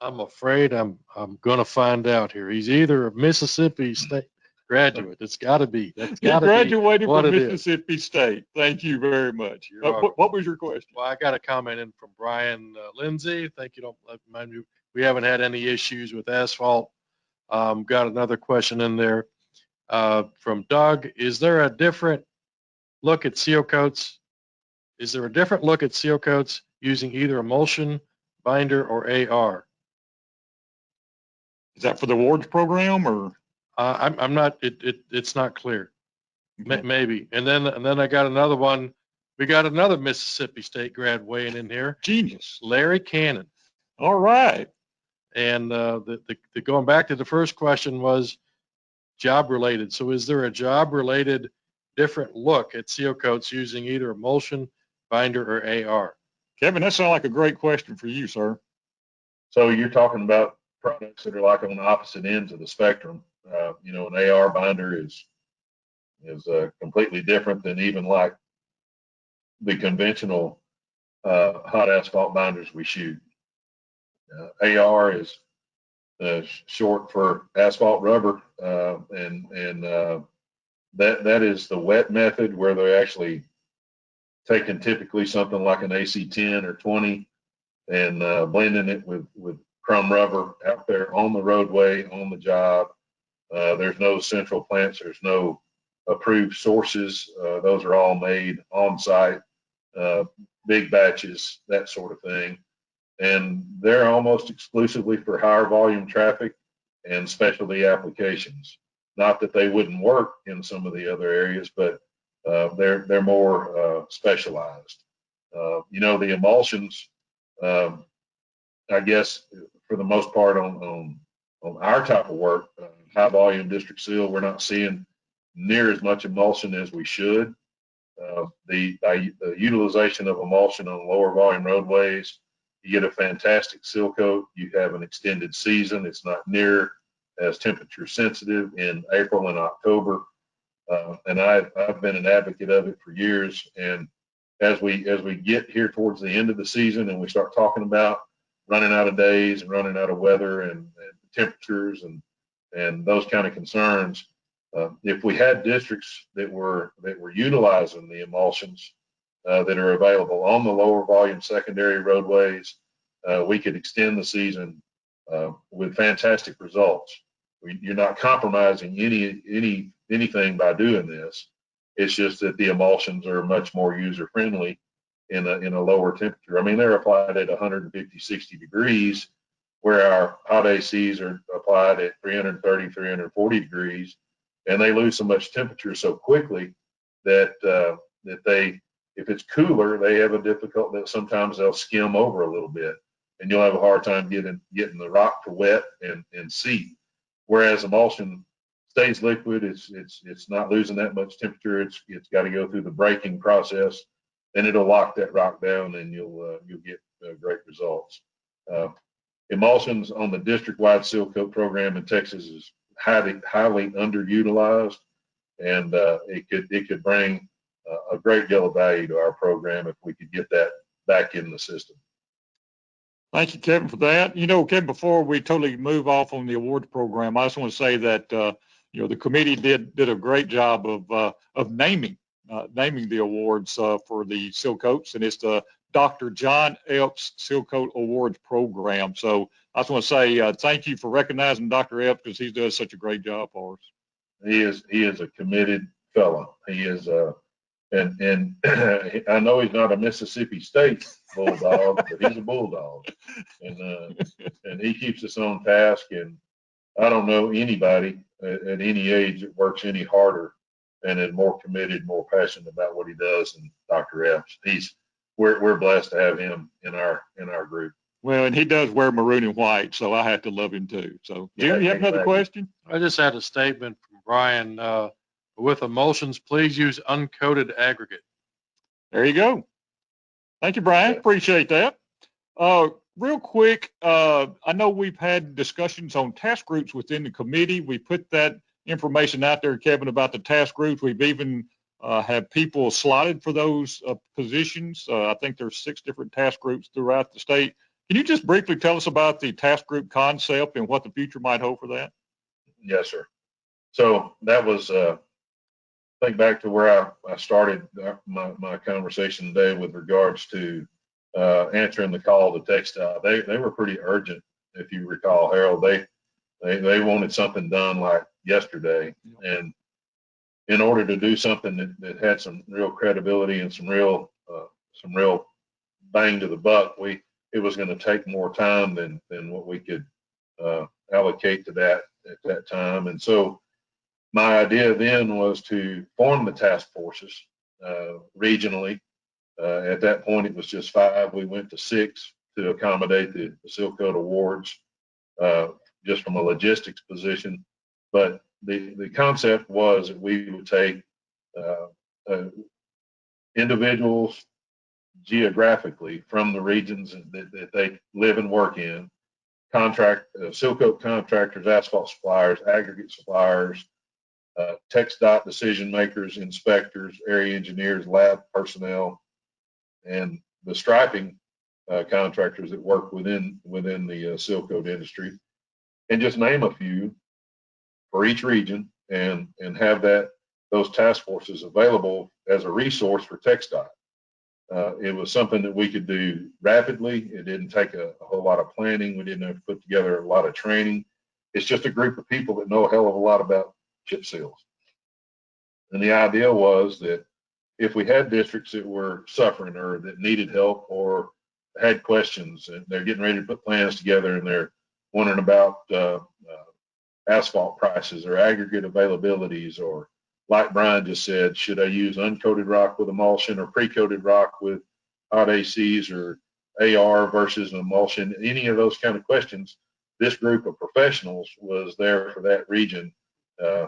I'm afraid I'm going to find out here. He's either a Mississippi State graduate. It's got to be. That's He got to be graduated what from it is. Mississippi State. Thank you very much. You're welcome. What was your question? Well, I got a comment in from Brian Lindsay. Thank you. Don't mind me. We haven't had any issues with asphalt. Got another question in there from Doug. Is there a different look at seal coats? Is there a different look at seal coats using either emulsion, binder, or AR? Is that for the awards program or? I'm not. It's not clear. Okay. Maybe. And then I got another one. We got another Mississippi State grad weighing in here. Genius. Larry Cannon. All right. And the going back to the first question was job related. So is there a job related different look at seal coats using either emulsion, binder, or AR? Kevin, that sounds like a great question for you, sir. So you're talking about products that are like on the opposite ends of the spectrum. An AR binder is completely different than even like the conventional hot asphalt binders we shoot. AR is short for asphalt rubber, and that is the wet method where they're actually taking typically something like an AC10 or 20 and blending it with crumb rubber out there on the roadway, on the job. There's no central plants. There's no approved sources. Those are all made on site, big batches, that sort of thing. And they're almost exclusively for higher volume traffic and specialty applications. Not that they wouldn't work in some of the other areas, but they're more specialized. The emulsions, I guess, for the most part on our type of work, high volume district seal, we're not seeing near as much emulsion as we should. The utilization of emulsion on lower volume roadways, you get a fantastic seal coat. You have an extended season. It's not near as temperature sensitive in April and October. And I've been an advocate of it for years. And as we get here towards the end of the season and we start talking about running out of days and running out of weather and temperatures and those kind of concerns, if we had districts that were utilizing the emulsions that are available on the lower volume secondary roadways, we could extend the season with fantastic results. You're not compromising anything by doing this. It's just that the emulsions are much more user friendly in a lower temperature. I mean, they're applied at 150, 60 degrees, where our hot ACs are applied at 330, 340 degrees, and they lose so much temperature so quickly that they, if it's cooler, they have a difficult that sometimes they'll skim over a little bit, and you'll have a hard time getting the rock to wet and seep. Whereas emulsion stays liquid, it's not losing that much temperature. It's got to go through the breaking process, and it'll lock that rock down, and you'll get great results. Emulsions on the district-wide seal coat program in Texas is highly underutilized, and it could bring a great deal of value to our program if we could get that back in the system. Thank you, Kevin, for that. Kevin, before we totally move off on the awards program, I just want to say that the committee did a great job of naming the awards for the seal coats, and it's the Dr. John Epps Seal Coat Awards program. So I just want to say thank you for recognizing Dr. Epps, because he does such a great job for us. He is a committed fellow. He is and I know he's not a Mississippi State bulldog, but he's a bulldog, and he keeps us on task. And I don't know anybody at any age that works any harder and is more committed, more passionate about what he does than Dr. Epps. We're blessed to have him in our group. Well, and he does wear maroon and white, so I have to love him too. So, Jim, you have another question? I just had a statement from Brian. With emulsions, please use uncoated aggregate. There you go. Thank you, Brian. Yeah. Appreciate that. Real quick, I know we've had discussions on task groups within the committee. We put that information out there, Kevin, about the task groups. We've even have people slotted for those positions. I think there's 6 different task groups throughout the state. Can you just briefly tell us about the task group concept and what the future might hold for that? Yes, sir. So that was, think back to where I started my conversation today with regards to answering the call to TxDOT. They were pretty urgent, if you recall, Harold. They wanted something done like yesterday, and in order to do something that had some real credibility and some real bang to the buck, it was going to take more time than what we could allocate to that at that time. And so my idea then was to form the task forces regionally. At that point, it was just 5. We went to 6 to accommodate the Seal Coat awards, just from a logistics position. But the concept was that we would take individuals geographically from the regions that they live and work in, Seal Coat contractors, asphalt suppliers, aggregate suppliers, TxDOT decision makers, inspectors, area engineers, lab personnel, and the striping contractors that work within the Seal Coat industry, and just name a few for each region, and have those task forces available as a resource for TxDOT. It was something that we could do rapidly. It didn't take a whole lot of planning. We didn't have to put together a lot of training. It's just a group of people that know a hell of a lot about chip seals. And the idea was that if we had districts that were suffering or that needed help or had questions, and they're getting ready to put plans together and they're wondering about asphalt prices or aggregate availabilities, or like Brian just said, should I use uncoated rock with emulsion or pre-coated rock with hot ACs, or AR versus emulsion, any of those kind of questions, this group of professionals was there for that region. Is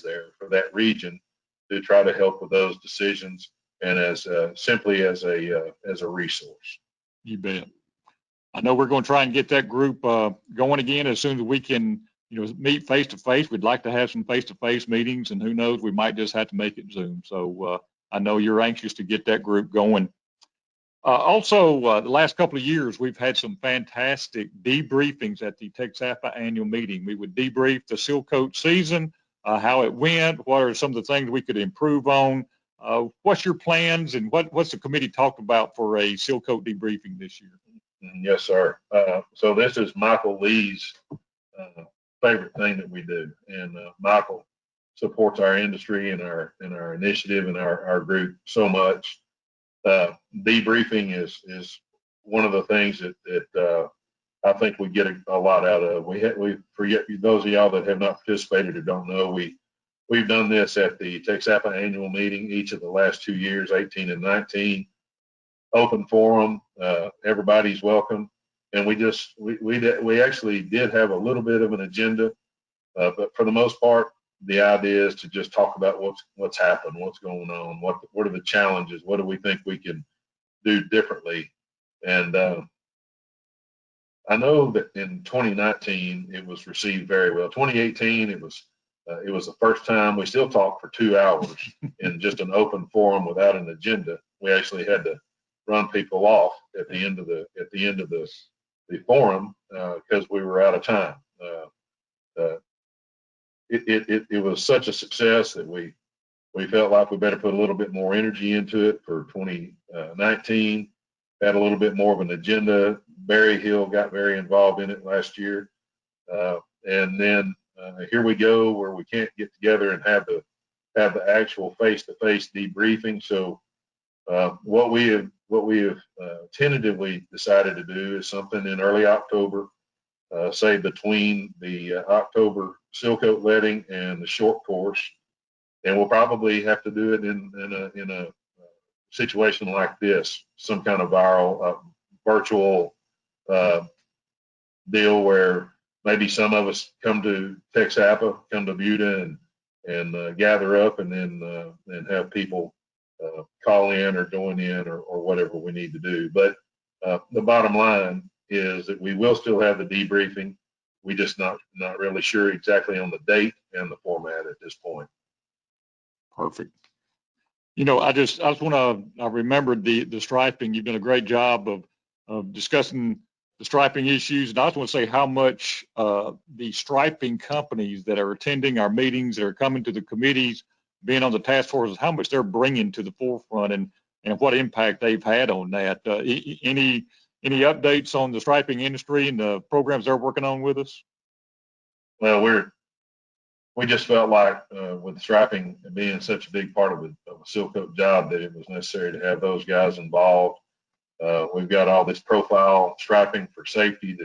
there for that region to try to help with those decisions, and as simply as a resource. You bet. I know we're going to try and get that group going again as soon as we can, meet face to face. We'd like to have some face to face meetings, and who knows, we might just have to make it Zoom. So I know you're anxious to get that group going. Also, the last couple of years, we've had some fantastic debriefings at the TxAPA annual meeting. We would debrief the Seal Coat season, how it went, what are some of the things we could improve on. What's your plans, and what's the committee talked about for a Seal Coat debriefing this year? Yes, sir. So this is Michael Lee's favorite thing that we do, and Michael supports our industry and our initiative and our group so much. Debriefing is one of the things that I think we get a lot out of. We forget, those of y'all that have not participated or don't know, we've done this at the TxAPA annual meeting each of the last 2 years, 18 and 19. Open forum, everybody's welcome, and we actually did have a little bit of an agenda, but for the most part, the idea is to just talk about what's happened, what's going on, what are the challenges, what do we think we can do differently. And I know that in 2019 it was received very well. 2018 it was the first time we still talked for 2 hours in just an open forum without an agenda. We actually had to run people off at the end of the forum because we were out of time. It was such a success that we felt like we better put a little bit more energy into it for 2019, had a little bit more of an agenda. Barry Hill got very involved in it last year. And then here we go, where we can't get together and have the actual face-to-face debriefing. So what we have tentatively decided to do is something in early October, say between the October Seal Coat letting and the short course, and we'll probably have to do it in a situation like this, some kind of viral virtual deal where maybe some of us come to TxAPA, come to Buda, and gather up, and then have people call in or join in or whatever we need to do. But the bottom line is that we will still have the debriefing. We just not really sure exactly on the date and the format at this point. Perfect. You know, I remembered the striping. You've done a great job of discussing the striping issues. And I just want to say how much the striping companies that are attending our meetings, that are coming to the committees, being on the task forces, how much they're bringing to the forefront and what impact they've had on that. Any updates on the striping industry and the programs they're working on with us? Well, we just felt like with striping being such a big part of a seal coat job that it was necessary to have those guys involved. We've got all this profile striping for safety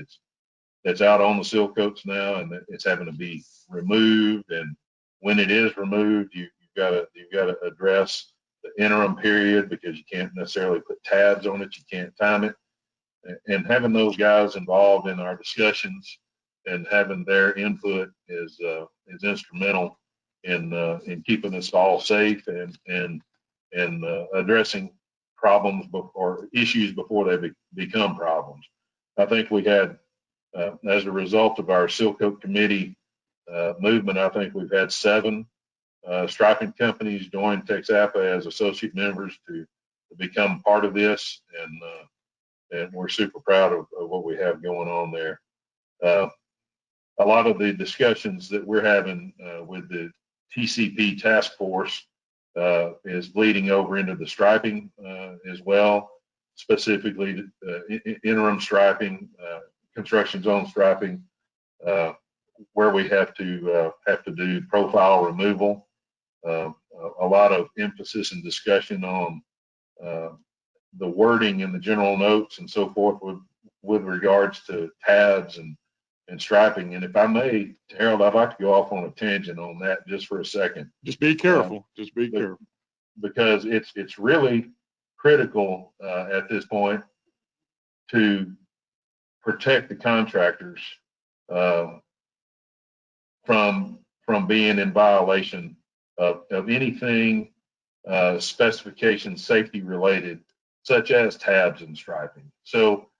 that's out on the seal coats now, and it's having to be removed. And when it is removed, you've got to address the interim period, because you can't necessarily put tabs on it, you can't time it. And having those guys involved in our discussions and having their input is instrumental in keeping us all safe and addressing problems or issues before they become problems. I think we had, as a result of our seal coat committee movement, I think we've had 7 striping companies join TxAPA as associate members to become part of this, and we're super proud of what we have going on there. A lot of the discussions that we're having with the TCP task force is bleeding over into the striping as well, specifically interim striping, construction zone striping, where we have to do profile removal. A lot of emphasis and discussion on the wording in the general notes and so forth with regards to tabs and striping. And if I may, Harold, I'd like to go off on a tangent on that just for a second. Just be careful. Just be careful. Because it's really critical at this point to protect the contractors from being in violation of anything specification safety related, such as tabs and striping. So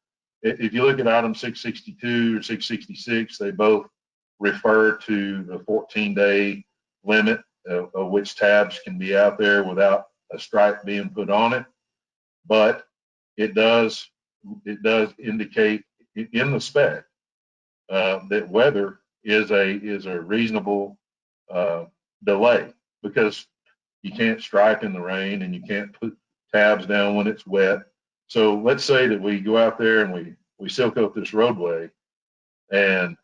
if you look at item 662 or 666, they both refer to the 14-day limit of which tabs can be out there without a stripe being put on it. But it does indicate in the spec that weather is a reasonable delay, because you can't stripe in the rain and you can't put tabs down when it's wet. So let's say that we go out there and we seal coat this roadway, and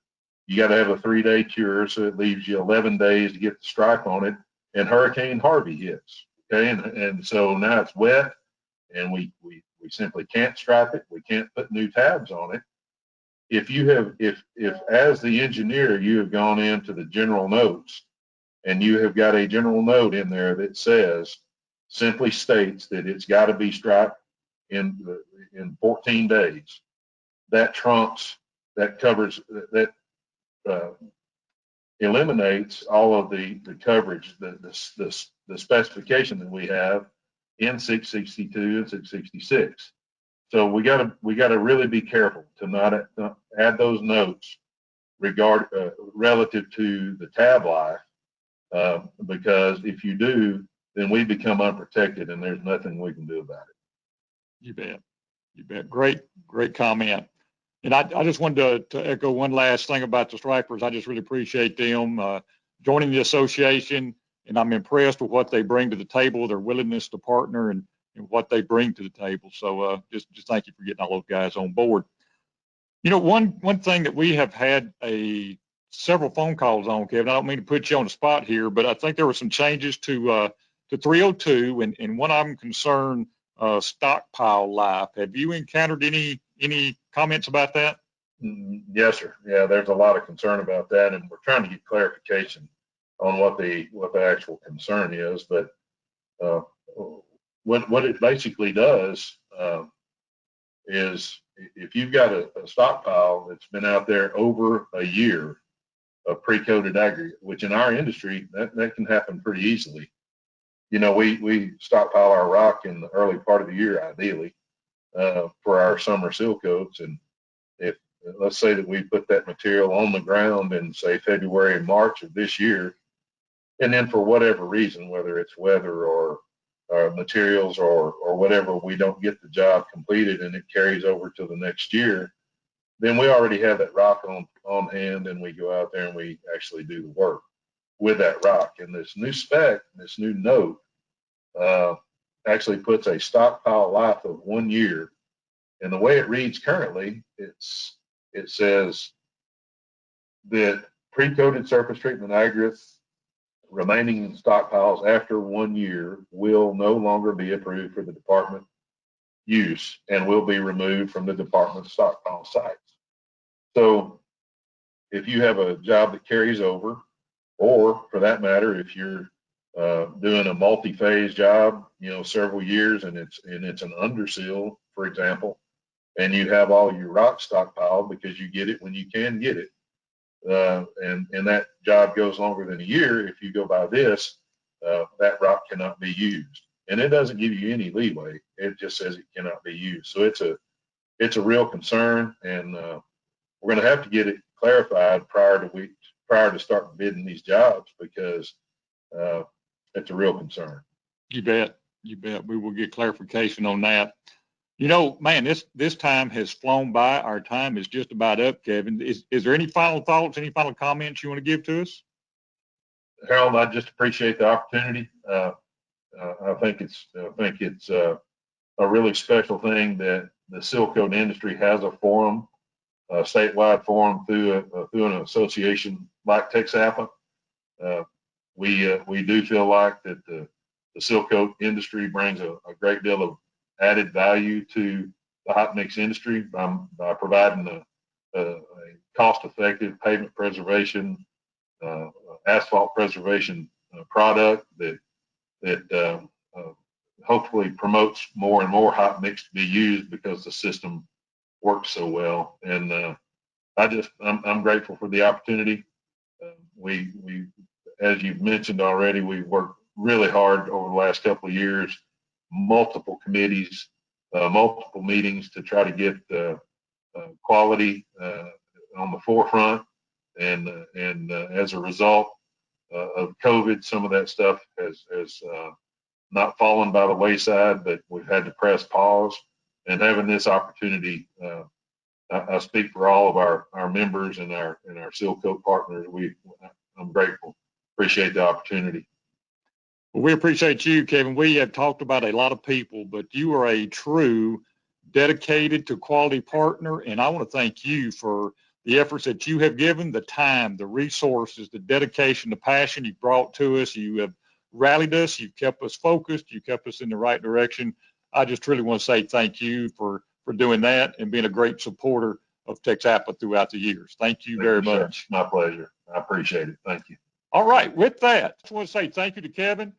you got to have a 3-day cure, so it leaves you 11 days to get the stripe on it, and Hurricane Harvey hits. Okay, and so now it's wet, and we simply can't stripe it. We can't put new tabs on it. If as the engineer you have gone into the general notes and you have got a general note in there that simply states that it's got to be striped in 14 days, that covers, that eliminates all of the coverage, the specification that we have in 662 and 666. So we got to really be careful to not add those notes relative to the tab life, because if you do, then we become unprotected, and there's nothing we can do about it. You bet. You bet. Great comment. And I just wanted to echo one last thing about the stripers. I just really appreciate them joining the association, and I'm impressed with what they bring to the table, their willingness to partner, and what they bring to the table. So just thank you for getting all those guys on board. You know, one thing that we have had several phone calls on, Kevin, I don't mean to put you on the spot here, but I think there were some changes to 302, and one of them concerned stockpile life. Have you encountered any comments about that? Yes, sir. Yeah, there's a lot of concern about that, and we're trying to get clarification on what the actual concern is. But what it basically does is, if you've got a stockpile that's been out there over a year of pre-coated aggregate, which in our industry that can happen pretty easily. You know, we stockpile our rock in the early part of the year, ideally, for our summer seal coats. And if, let's say that we put that material on the ground in, say, February and March of this year, And then for whatever reason, whether it's weather or materials or whatever, we don't get the job completed and it carries over to the next year, then we already have that rock on hand, and we go out there and we actually do the work with that rock. And this new spec, this new note, actually puts a stockpile life of 1 year. And the way it reads currently, it says that pre-coated surface treatment aggregates remaining in stockpiles after 1 year will no longer be approved for the department use and will be removed from the department's stockpile sites. So if you have a job that carries over, or for that matter, if you're doing a multi-phase job, several years, and it's an underseal, for example, and you have all your rock stockpiled because you get it when you can get it, and that job goes longer than a year, if you go by this, that rock cannot be used. And it doesn't give you any leeway. It just says it cannot be used. So it's a real concern, and we're going to have to get it clarified prior to start bidding these jobs, because it's a real concern. You bet. You bet. We will get clarification on that. Man, this time has flown by. Our time is just about up, Kevin. Is there any final thoughts, any final comments you want to give to us? Harold, I just appreciate the opportunity. I think it's a really special thing that the seal coat industry has a forum, a statewide forum through an association like TxAPA. We do feel like that the seal coat industry brings a great deal of added value to the hot mix industry by providing a cost-effective pavement preservation, asphalt preservation product that hopefully promotes more and more hot mix to be used because the system works so well. And I'm grateful for the opportunity. We as you've mentioned already, we've worked really hard over the last couple of years, multiple committees, multiple meetings to try to get quality on the forefront. And as a result of COVID, some of that stuff has not fallen by the wayside, but we've had to press pause. And having this opportunity, I speak for all of our members and our seal coat partners. I'm grateful. Appreciate the opportunity. Well, we appreciate you, Kevin. We have talked about a lot of people, but you are a true dedicated to quality partner. And I want to thank you for the efforts that you have given, the time, the resources, the dedication, the passion you brought to us. You have rallied us. You've kept us focused. You kept us in the right direction. I just really want to say thank you for doing that and being a great supporter of TxAPA throughout the years. Thank you very much. My pleasure. I appreciate it. Thank you. All right. With that, I just want to say thank you to Kevin,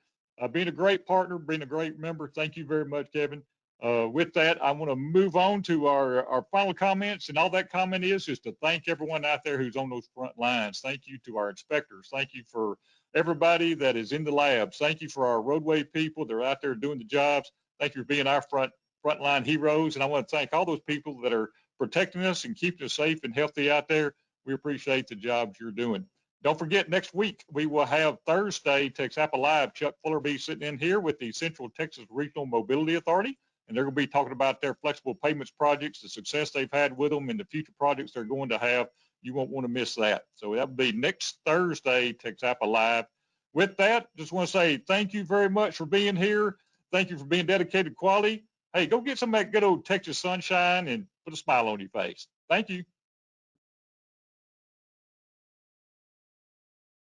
being a great partner, being a great member. Thank you very much, Kevin. With that, I want to move on to our final comments, and all that comment is to thank everyone out there who's on those front lines. Thank you to our inspectors. Thank you for everybody that is in the labs. Thank you for our roadway people that are out there doing the jobs. Thank you for being our frontline heroes. And I want to thank all those people that are protecting us and keeping us safe and healthy out there. We appreciate the jobs you're doing. Don't forget, next week we will have Thursday TxAPA Live. Chuck Fuller be sitting in here with the Central Texas Regional Mobility Authority, and they're going to be talking about their flexible payments projects, the success they've had with them, and the future projects they're going to have. You won't want to miss that. So that will be next Thursday, TxAPA Live. With that, just want to say thank you very much for being here. Thank you for being dedicated to quality. Hey, go get some of that good old Texas sunshine and put a smile on your face. Thank you.